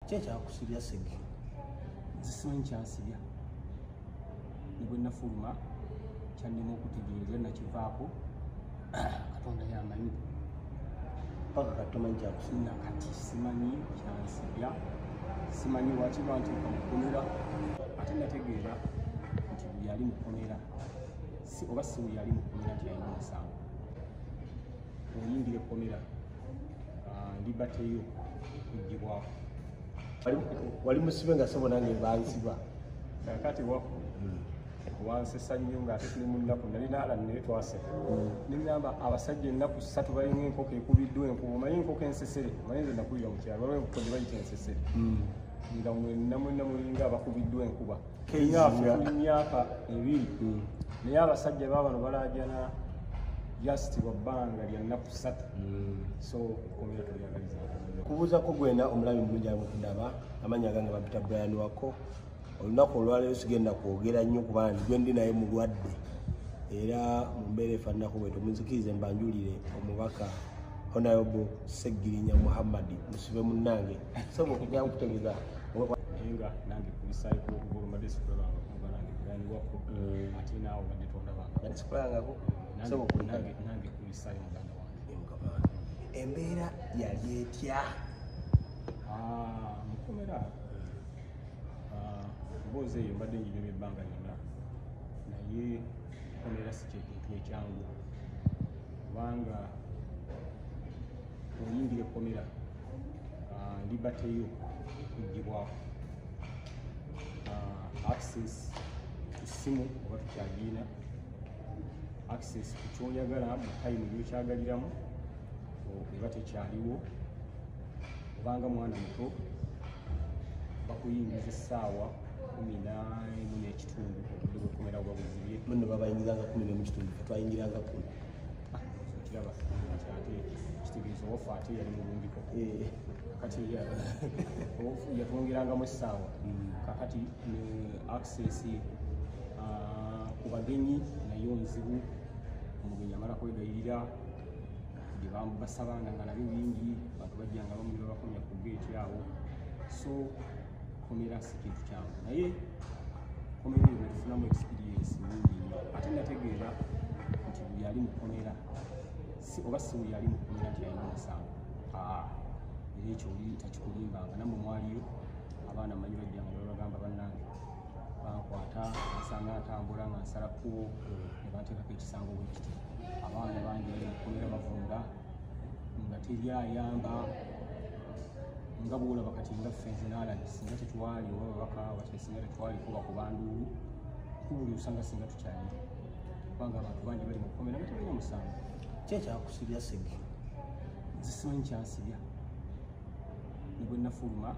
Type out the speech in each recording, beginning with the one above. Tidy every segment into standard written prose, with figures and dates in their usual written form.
Kyekyakusibya Ssegirinya? Zisimanyi kyansibya ne bwe nafuluma kyannema okutegeereza nakivaako Katonda y'amanyi. Paka kati tomanyi kyakusibya? Kati simanyi kyansibya, simanyi lwaki banteeka mu kkomera, ate nategeera nti buli ali mu kkomera oba si buli ali mu kkomera nti alina omusango. Oyingira ekkomera libateyo kuggyibwako. Wali musibe nga sebo nange bansiba kati wako wansesa nnyo ng'ate tuli mu nnaku nali naalani naye twaseka nigamba abasajja ennaku 3 balinga enkoko ekubiddwa enkuba. Omanyi enkoko ensesere? Omanyi nze nakulira mu kyalo waliwo enkoko gye bayita ensesere nga mwenna mulinga abakubiddwa enkuba tuli myaka 2 naye abasajja baabano balaajana lyasitibwa bbanga lya nnaku 3 so ekkomera tulyagaliza. Kubuuzako gwena omulabi mulungi ali mukundaba amannya gange bampita Brian Wako. Olunaku olwaleero sigenda kwogera nnyo kuba gwe ndi naye mulwadde era mu mbeera efaananako bwetyo. Munzikirize mbanjulire omubaka Honorable Ssegirinya Muhammad musibe munnange sobola okujja nkutegeeza nga nange kubisaayiko okuba olumadde sikulabanga kuba nange Brian Wako ate naawe badde tondabanga sikulabangako nange kubisaayo muganda wange. Embeera yali etya mukomera? Mboozi eyo mbadde nginyumya ebbanga lyonna naye komera si kyekintu ekyangu kubanga oyingira ekkomera libateyo kuggyibwako access ku ssimu oba tukyagirina access ku kyoyagala mu time gyokyagaliramu eba tekyaliwo obanga mwana muto bakuyingiza essaawa 11 n'ekitundu obudde bw'ekkomera bwa buzibye. Muno babayingizanga 10 n'ekitundu twayingiranga 10. Kiraba ate kitegeeza ofa ate yali mulungiko kakati yatwongerangamu essaawa kakati ne access ku bagenyi nayo nzibu. Omugenyi amala kwegayirira bye basabanga nga nabyo bingi bantu bajjanga bamuli babakomya ku geeti awo so komera si kintu kyangu naye komera eyo natufunamu experience nyingi nnyo ate nategeera nti buli ali mu komera oba si buli ali mu komera nti alina omusango era ekyo oli takikulimbanga. Nammwe mwaliyo abaana manyi bajjanga babagamba bannange bankwata nsanga ntambula nga nsala kkubo ne banteekako ekisango bwe kiti. Abaana bangi bali mu komera bavunda nga teryayamba nga bwolaba kati nga ffe zinaalani singa tetwali oba babaka wate singa tetwali kuba ku banduulu kubuli osanga singa tukyali kubanga abantu bangi bali mu kkomera nga tebalina musango. Kyekyakusibya Ssegirinya? Zisimanyi kyansibya ne bwe nafuluma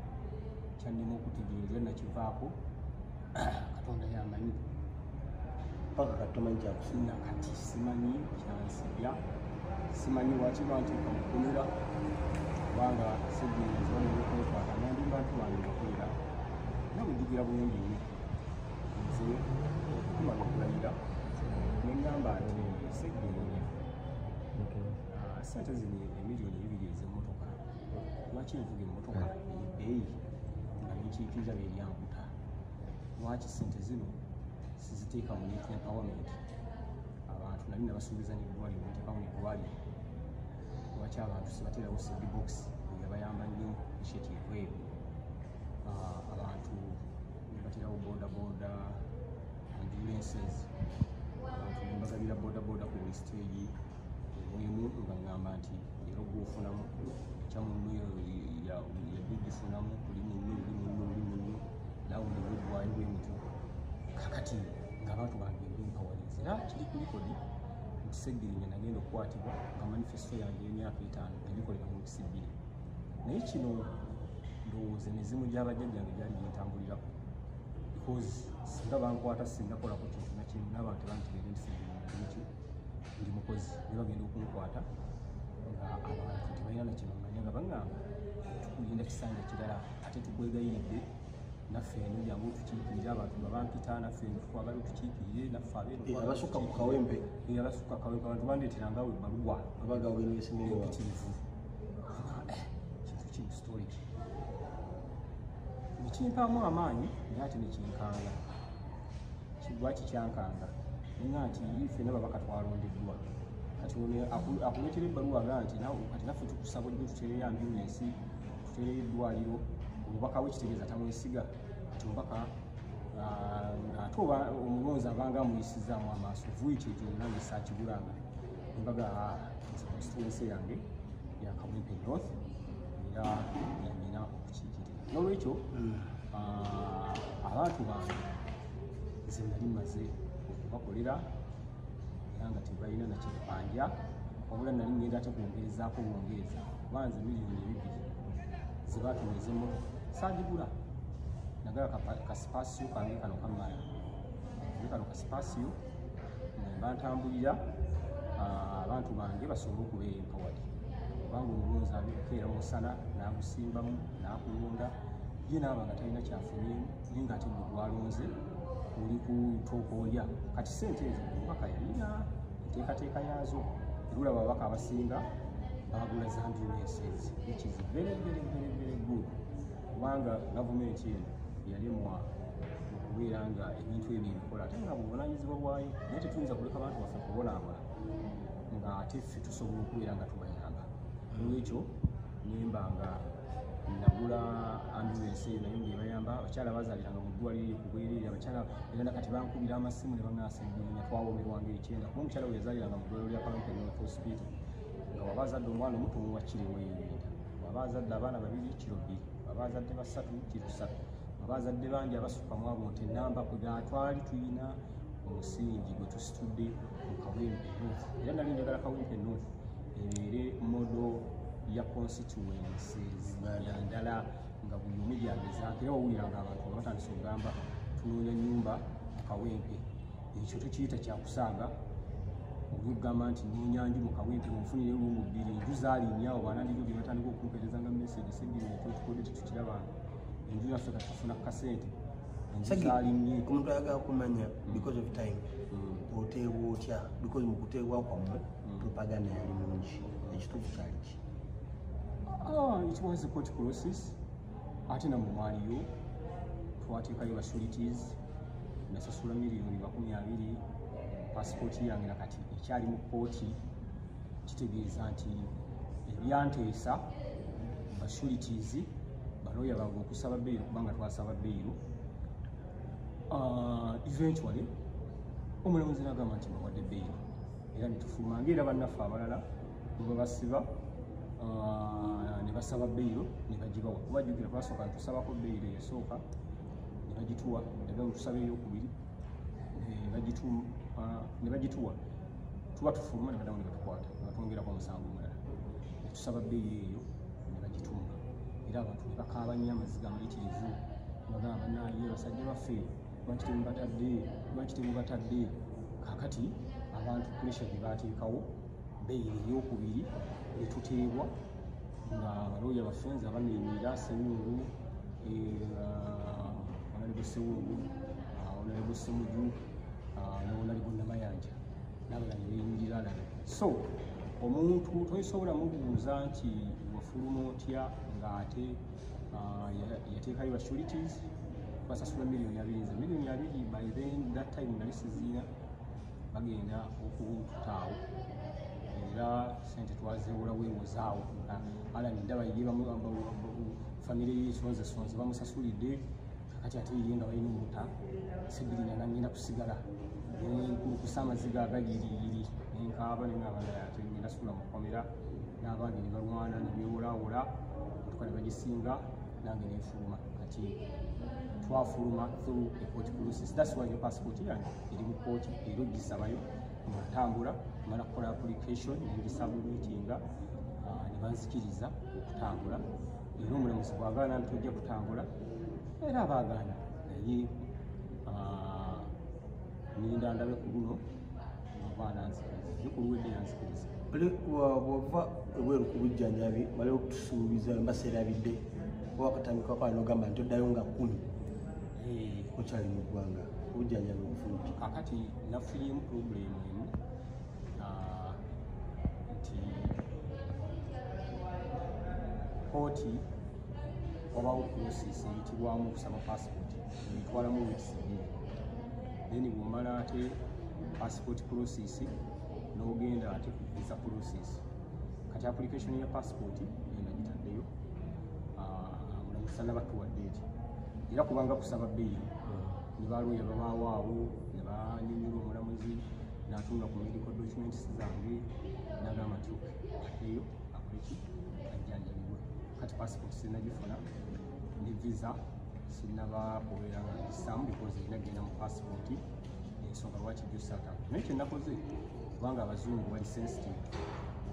kyannema okutegeereza nakivaako Katonda y'amanyi. Paka kati tomanyi kyakusibya? Kati simanyi kyansibya, simanyi lwaki banteeka mu kkomera kubanga Ssegirinya nzibona ebyokwetwala nandi bantu bange bakolera nabujugira bulungi nnyo. Nze okumala okulayira ne ngamba nti Ssegirinya ssente zino emiliyoni 2 ez'emmotoka lwaki nvuga emmotoka ebbeeyi nga nenkiikiriza beeryankuta? Lwaki ssente zino siziteeka mu youth empowerment? Abantu nali nabasuubiza n'eddwaliro nteekamu n'eddwaliro lwaki abantu sibaterawo cdbox yabayamba nnyo initiative eyo? Abantu nebaterawo bodaboda ambulances abantu nembagabira bodaboda ku buli stage emu nga ngamba nti era gwofunamu ekyamunnu yagifunamu oli munnu nawe nebwegwayo bwemutyo kakati ng'abantu bange empowerance era kiri ku likodi nti Ssegirinya nagenda okukwatibwa nga manifesto yange y'emyaka 5 egikolera mu nsi 2 naye kino ndowooza emizimu gy'abajjajjange gyali gintambulirako because singa bankwata sinnakolako kintu nakimu n'abantu bantegeere nti Ssegirinya ndi mukozi ne bagenda okunkwata nga abantu tebalina na kino manya nga baŋŋamba tukulinda kisanja kirala ate tukwegayiridde naffe eno jangu otukiikirire abantu nga bampita naffe twagala otukiikirire naffe abasukka ku kawempe abasukka kawempe abantu bandeeterangawo ebbaluwa abagawenesimiriwa kintu kino storage ekimpaamu amaanyi naye ate nekinkanga lwaki kyankanga nga nti ffenna babaka twalondeddwa kati akuleetera ebbaluwa aga nti kati naffe tukusaba ojjo tutereyo ambyulensi tutereyo eddwaliro omubaka wekitegeeza tamwesiga kati omubaka ate oba omulonzi abanga amuyisizaamu amaaso vuiki ekyo nange saakigulanga embaga constituency yange ya Kawempe North era yamina okukiikirira n'olwekyo abantu bange nze nali maze okubakolera era nga tebalina nakyebanja wabula nali ngenda ate kwongerezaako bwongereza kuba nze miliyoni 2 zebatuneza emmotoka saagigula nagala kasipasiyo kange kano kammala kano kasipasiyo nemba ntambulira abantu bange basobole okubeera empowered kubanga omulonzi abikeera mu musana n'agusimbamu n'akulonda ye naaba nga talina kyafunyeemu naye nga ate gwe gwalonze oli kutokoolya kati sente ezo omubaka yalina enteekateeka yaazo erulaba ababaka abasinga bagula za ambulences which is very good kubanga gavumenti eno yalemwa okubeera nga ebintu ebyo ebikola ate nga buvunaanyizibwa bwayo naye tetuyinza kuleka abantu baffe kubonaabona nga ate ffe tusobola okubeera nga tubayamba olwekyo nemba nga nagula ambulensi eyo naye ngaebayamba abakyala bazaaliranga mu ddwaliro ku bwereere abakyala era kati bankubira amasimu ne baŋŋaasa Ssegirinya twawomerwanga 9 kuba omukyala we yazaaliranga mu ddwaliro lya Kawempe North Hospital nga waba azadde omwana omuto omuwa kiro weyenda waba azadde abaana 2 kiro 2 waba azadde 3 kiro 3 waba azadde bangi abasukka mu abo nti enamba nga twali tuyina omusingi gwe tusitudde mu Kawempe North era nali njagala Kawempe North ebeere modo ya constituencies ndala nga buli omu gyagezako era wawuliranga abantu batandise okugamba tunoonya ennyumba mu Kawempe ekyo tukiyita kyakusaaga olwokugamba nti noonyanju mu Kawempe munfunire lumu 2 enju zaalinnya oba banandiro bye batandika okumpereza nga message Ssegirinya ekyotukodde tetukirabanga enju yaffe kati tufuna kasente enju zaalinnya omuntu ayagala kumanya because of time oteebwa otya because mu kuteebwa kwammwe propaganda yali mungi ekituufu kyali ki it was a court process ate namwe mwaliyo twateekayo facilities nasasula miliyoni 20 passport yange nakati ekyali mu kooti kitegeeza nti ebyanteesa facilities balooya bange okusaba bbeero kubanga twasaba bbeero eventually omulamuzi n'agamba nti bawadde bbeero era netufuluma ngaera bannaffe abalala bwe basiba ne basaba bbeero ne bagibawa kuba jjukira twasooka netusabako bbeero eyasooka ne bagituwa egamba tusabe eyokubiri ne bagituwa tuba tufuluma ne badamu ne batukwata ne batwongerako omusango omulala netusaba bbeero eyo ne bagitunga era abantu ne bakaaba nnyo amaziga amayitirivu bagamba naye basajja baffe lwaki temubatadde kakati abantu puresha gye bateekawo bbeero eyokubiri netuteebwa nga abalooya baffe nze abanenyera Sewungu onalebo Sewungu onalebo Semuju n'onalebo Namayanja n'abalala ne beeyingira alala so omuntu toyisobola mubuuza nti wafuluma otya ng'ate yateekayo facilities basasula miliyoni 2 miliyoni 2 by then that time nali siziina bagenda okututaawo era sente twazeewula weewozaawo alani ndaba ye famire y'esonzesonze bamusasulidde kakati ate ye nga balina omuta Ssegirinya nangenda kusigala nenkulukusa amaziga agayiriiri nenkaaba nenaabalala ate ngenda sula mu kkomera n'abange ne balwana ne beewolaawola motoka ne bagisinga nange nenfuluma kati twafuluma through a court process that's why your passport yange eri mu kooti era ogisabayo natambula mala kukola application nengisabmitinga ne banzikiriza okutambula era omulamuzi bwagaana nti ojja kutambula era abaagaana naye ninda ndabe ku luno abaana nzikiriza yokuluwedde yanzikiriza bwova ebweru ku bujjanjabi bali okutusuubiza mbaseerabidde oba akatandikako anogamba nti oddayo nga 10 okyali mu ggwanga obujjanjabi obufuluki kakati nafulyemu problemu emu nti kooti wabaawo process eyitibwamu okusaba passport eyitwalamu weeks 2 then bw'omala ate passport process n'ogenda ate ku visa process kati application ya passport genda gitaddeyo mulamusana batuwadde eti era kubanga kusaba bbeeyi ne balooya babaawo awo ne banyonnyola omulamuzi n'atunga ku medical documents zange n'agamba nti addeyo akoleki ajjanjabibwe kati passport sinagifuna ne visa sinaba kubeera nga ngisaamu because erina genda mu passport ensonga lwaki gyosata naye kyenakoze kubanga abazungu bali sensitive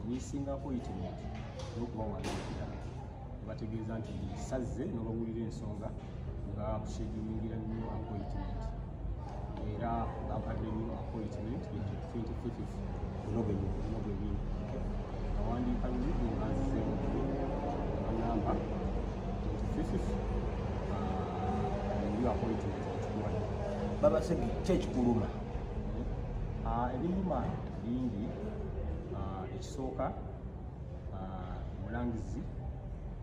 omisinga appointment n'okuba wandiikira nebategeeza nti sazze n'obawulira ensonga nga kushedulungira nnyo appointment era bampadde nnyo appointment 25 November awandiika luludde ngazze namba 25 new appointment ekikuwadde baba Ssegi ki ekikuluma ebiruma bingi ekisooka mulangizi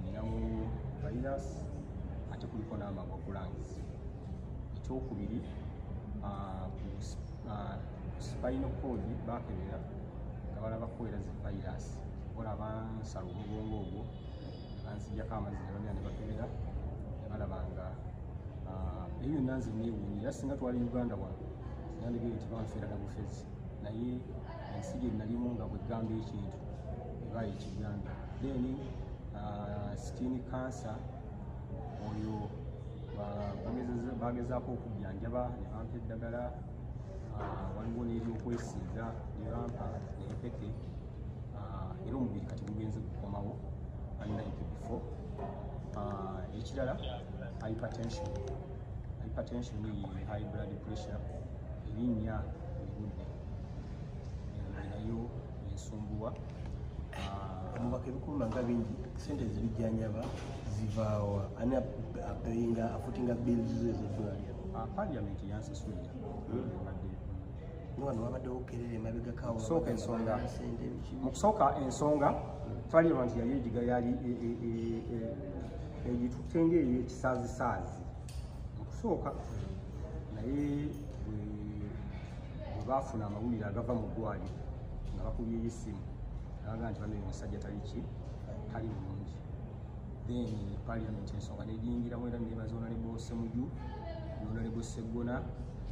ninamu virus ate kuliko n'amagwa kulangizi ekyokubiri spinal cord bakebera nga balaba kuwera zi virus olaba nsala omugongo ogwo banzijjako amazzi ne bamera ne bakebera ne balaba nga eyo yonna nze neewuunya era singa twali Uganda wano sinandigere nti banfeera na bufezi naye ensi gye nalimu nga bwegamba ekintu ebayo ekigambe then skin cancer oyo bagezaako okujjanjaba ne bampa eddagala waliwo n'eryokwesiiga ne bampa n'empeke era omubiri kati gugenze kukomawo unlike before ekirala hypertension ye high blood pressure erinnya ebudde nayo ensumbuwa omubaka ebikuluma nga bingi sente zibijjanjaba zivaawa ani apeyinga afutinga bills ez'eddwaliro parliament yansasulira wano wabaddewo okerera emabegakawo mu kusooka ensonga parliament yali egiga yali egitutenga eyo ekisaazisaazi mu kusooka naye bwe baafuna amawulire agava mu ddwaliro nga bakubyeyo essimu nabaga nti bano omusajja tali bulungi then parliament ensonga negiyingiramu era nebaza Honorable Ssemuju Honorable Sseggona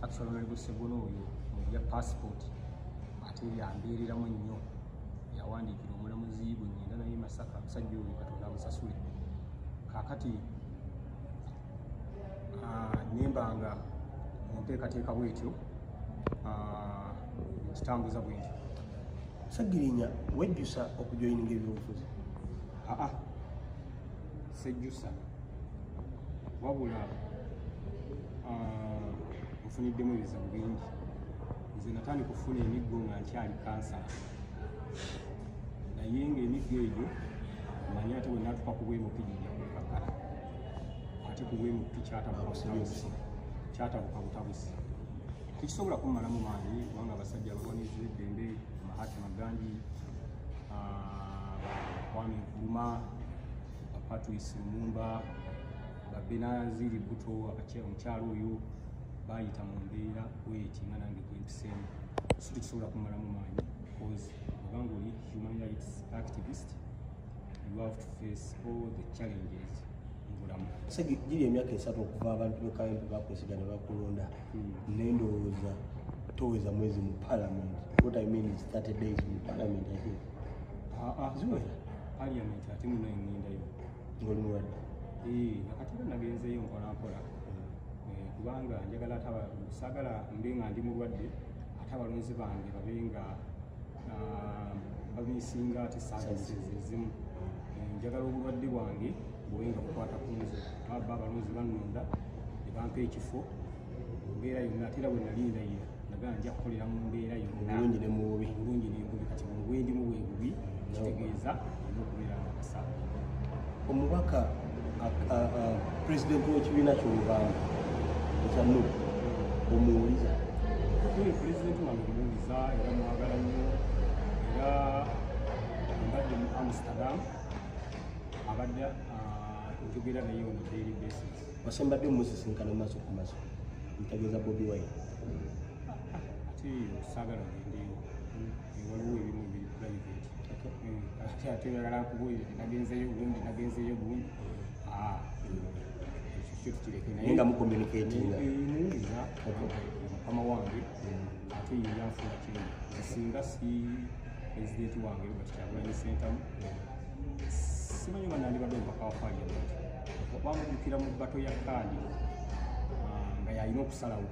actually Honorable Sseggona oyo ya passport ate yambeereramu nnyo yawandiikira omulamuzi bwe ngenda naye Masaka musajja oyo Katonda amusasule kaakati nembanga munteekateeka bwetyo kitambuza bwentyo Ssegirinya wejjusa okujoyininga ebyobufuzi sejjusa wabula nfuniddemu ebizibu bingi nze natandika okufuna emiggo nga nkyali kansa naye ng'emiggo egyo manyi ate bwe natuka ku bwemupi gijja kwekakala ate ku bwemupi kyatabuka butabusi tekisobola kummalamu maanyi kubanga abasajja abalwaniza eddembe Mahatma Gandhi Kwame Nkrumah Patrice Lumumba Benazir Bhutto omukyalo oyo bayita mu mbeera bweti nga nange gwempiseemu so tekisobola kummalamu maanyi because kubanga oli human rights activist you have to face all the challenges mu bulamu. Ssegi giri emyaka 3 okuva abantu b'ekayempe bakwesiga ne bakulonda nendowooza toweza mwezi mu parliament. What I mean is 30 days mu parliament I think. Ziwera parliament ate muno engendayo ng'oli mulwadde nakati nagenzeyo mpolampola kubanga njagala saagala mbe nga ndi mulwadde ate abalonzi bange babe nga babisinga ate saazizimu njagala obulwadde bwange bube nga bukwata ku nze baba abalonzi bannonda ne bampa ekifo mu mbeera yonna ate era bwe nalindayira nagala nja kukolera mu mbeera yonna obulungi ne mububi kati mu bwendimu bwe bubi kitegeeza olina okubeera nga kasaba omubaka president w'ekibiina ky'oluvaamu ekya NUP omuwuliza president wange muwuliza era mwagala nnyo era mbadde mu Amsterdam abadde njogera naye on a daily basis. Wasembadde musisinkana maaso ku maaso ntegeeza Bobi Wine ate saagala gendeyo waliwo ebimu biri private ate oyagala nkubuulire nagenzeyo gundi ekyo tukireke naye nga mucommunicatinga muwuliza mukama wange ate ye yanfuula kirungi singa si pulezidenti wange Robert Kyagulanyi Ssentamu simanyi oba nandibadde omubaka wa parliament bamujjukira mu bbato ya kaadi nga yalina okusalawo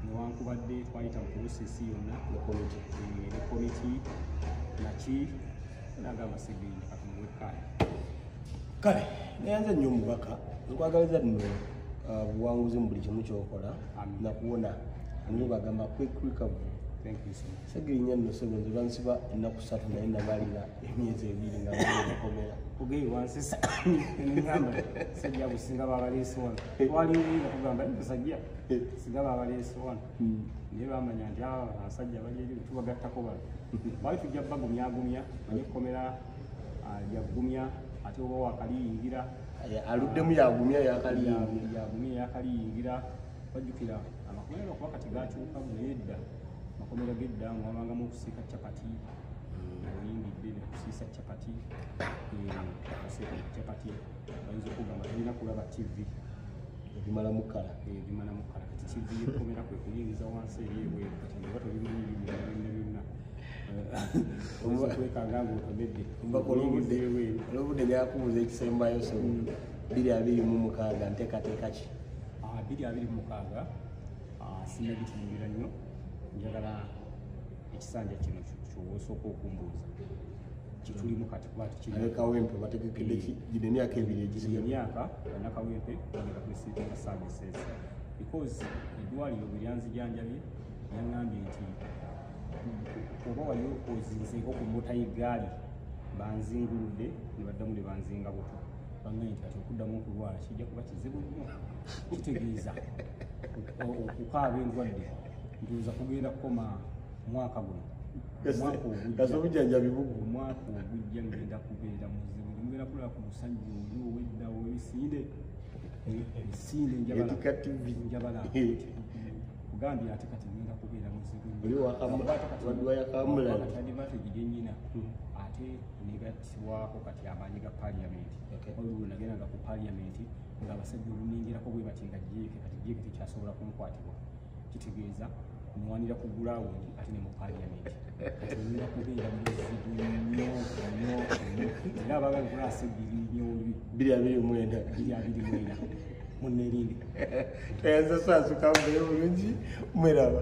newankubadde twayita mu prosesi yonna ne komiti naki nagamba Ssegirinya katumuwe kaadi. Kale nayanze nnyo omubaka nkwagaliza nno buwanguzi mu buli kimu kyokola nakuwona ani bagamba quick recovery. Thank you so much. Ssegirinya nno sebenze bansiba ennaku 3 naye nabalira emyezi 2 nga bakomera ogei wansisa ngamba sajja businga babaleese wano walinga kugamba sajja singa babaleese wano naye bamanya nti abasajja bali tubagattako bano bali tujja bagumyagumya naye komera yagumya ate oba wakaliyingira aluddemu yagumya yakaliyingira bajjukira amakomera okuba kati gakyuka naye edda makomera gedda mwabangamu okusiika capati oyingidde nekusiisa capati bayinza okugamba talina kulaba tv ebimalamu kala kati tv yekomera kwe kuyingiza wansi eryebweru kati nga tobimanyi byonna byonna okwekanga ngaotomedde olwobudde byakubuuza ekisembayo so 226 nteekateeka ki 226 sinagitunuulira nnyo njagala ekisanja kino kyowosooka okumbuuza kitulimu kati kuba tukawempe bategekedde gino emyaka 2 emyaka nakawempe agenda kusiitinga services because eddwaliro bwe lyanzijanjabye yaŋŋambye nti oba wali ozinzeeko ku mota y'eggaali banzinguludde ne baddamu ne banzinga buto bangambye nti kati okuddamu okulwala kijja kuba kizibu nnyo kitegeeza okukaaba endwadde ndowooza kugenda kukoma mwaka guno omwaka ogujja ngenda kubeera muzibu mugenda kulaba ku musajja oli owedda ow'ebisinde njabala kugambye ate kati ngenda kubeera muzibu tandibaato giri ennyina ate negattibwako kati amaanyi ga paliyamenti olwo nagendanga ku paliyamenti ng'abasajja oluningirako bwe bati nga jeeke kati jeeke tekyasobola kumukwatibwa kitegeeza muwanira ku gulawundi ate ne mu paliyamenti olina kubeera muzibu nnyo era abagali kulasa 229 munnerinde tayanza saasukambayo bulungi mweraba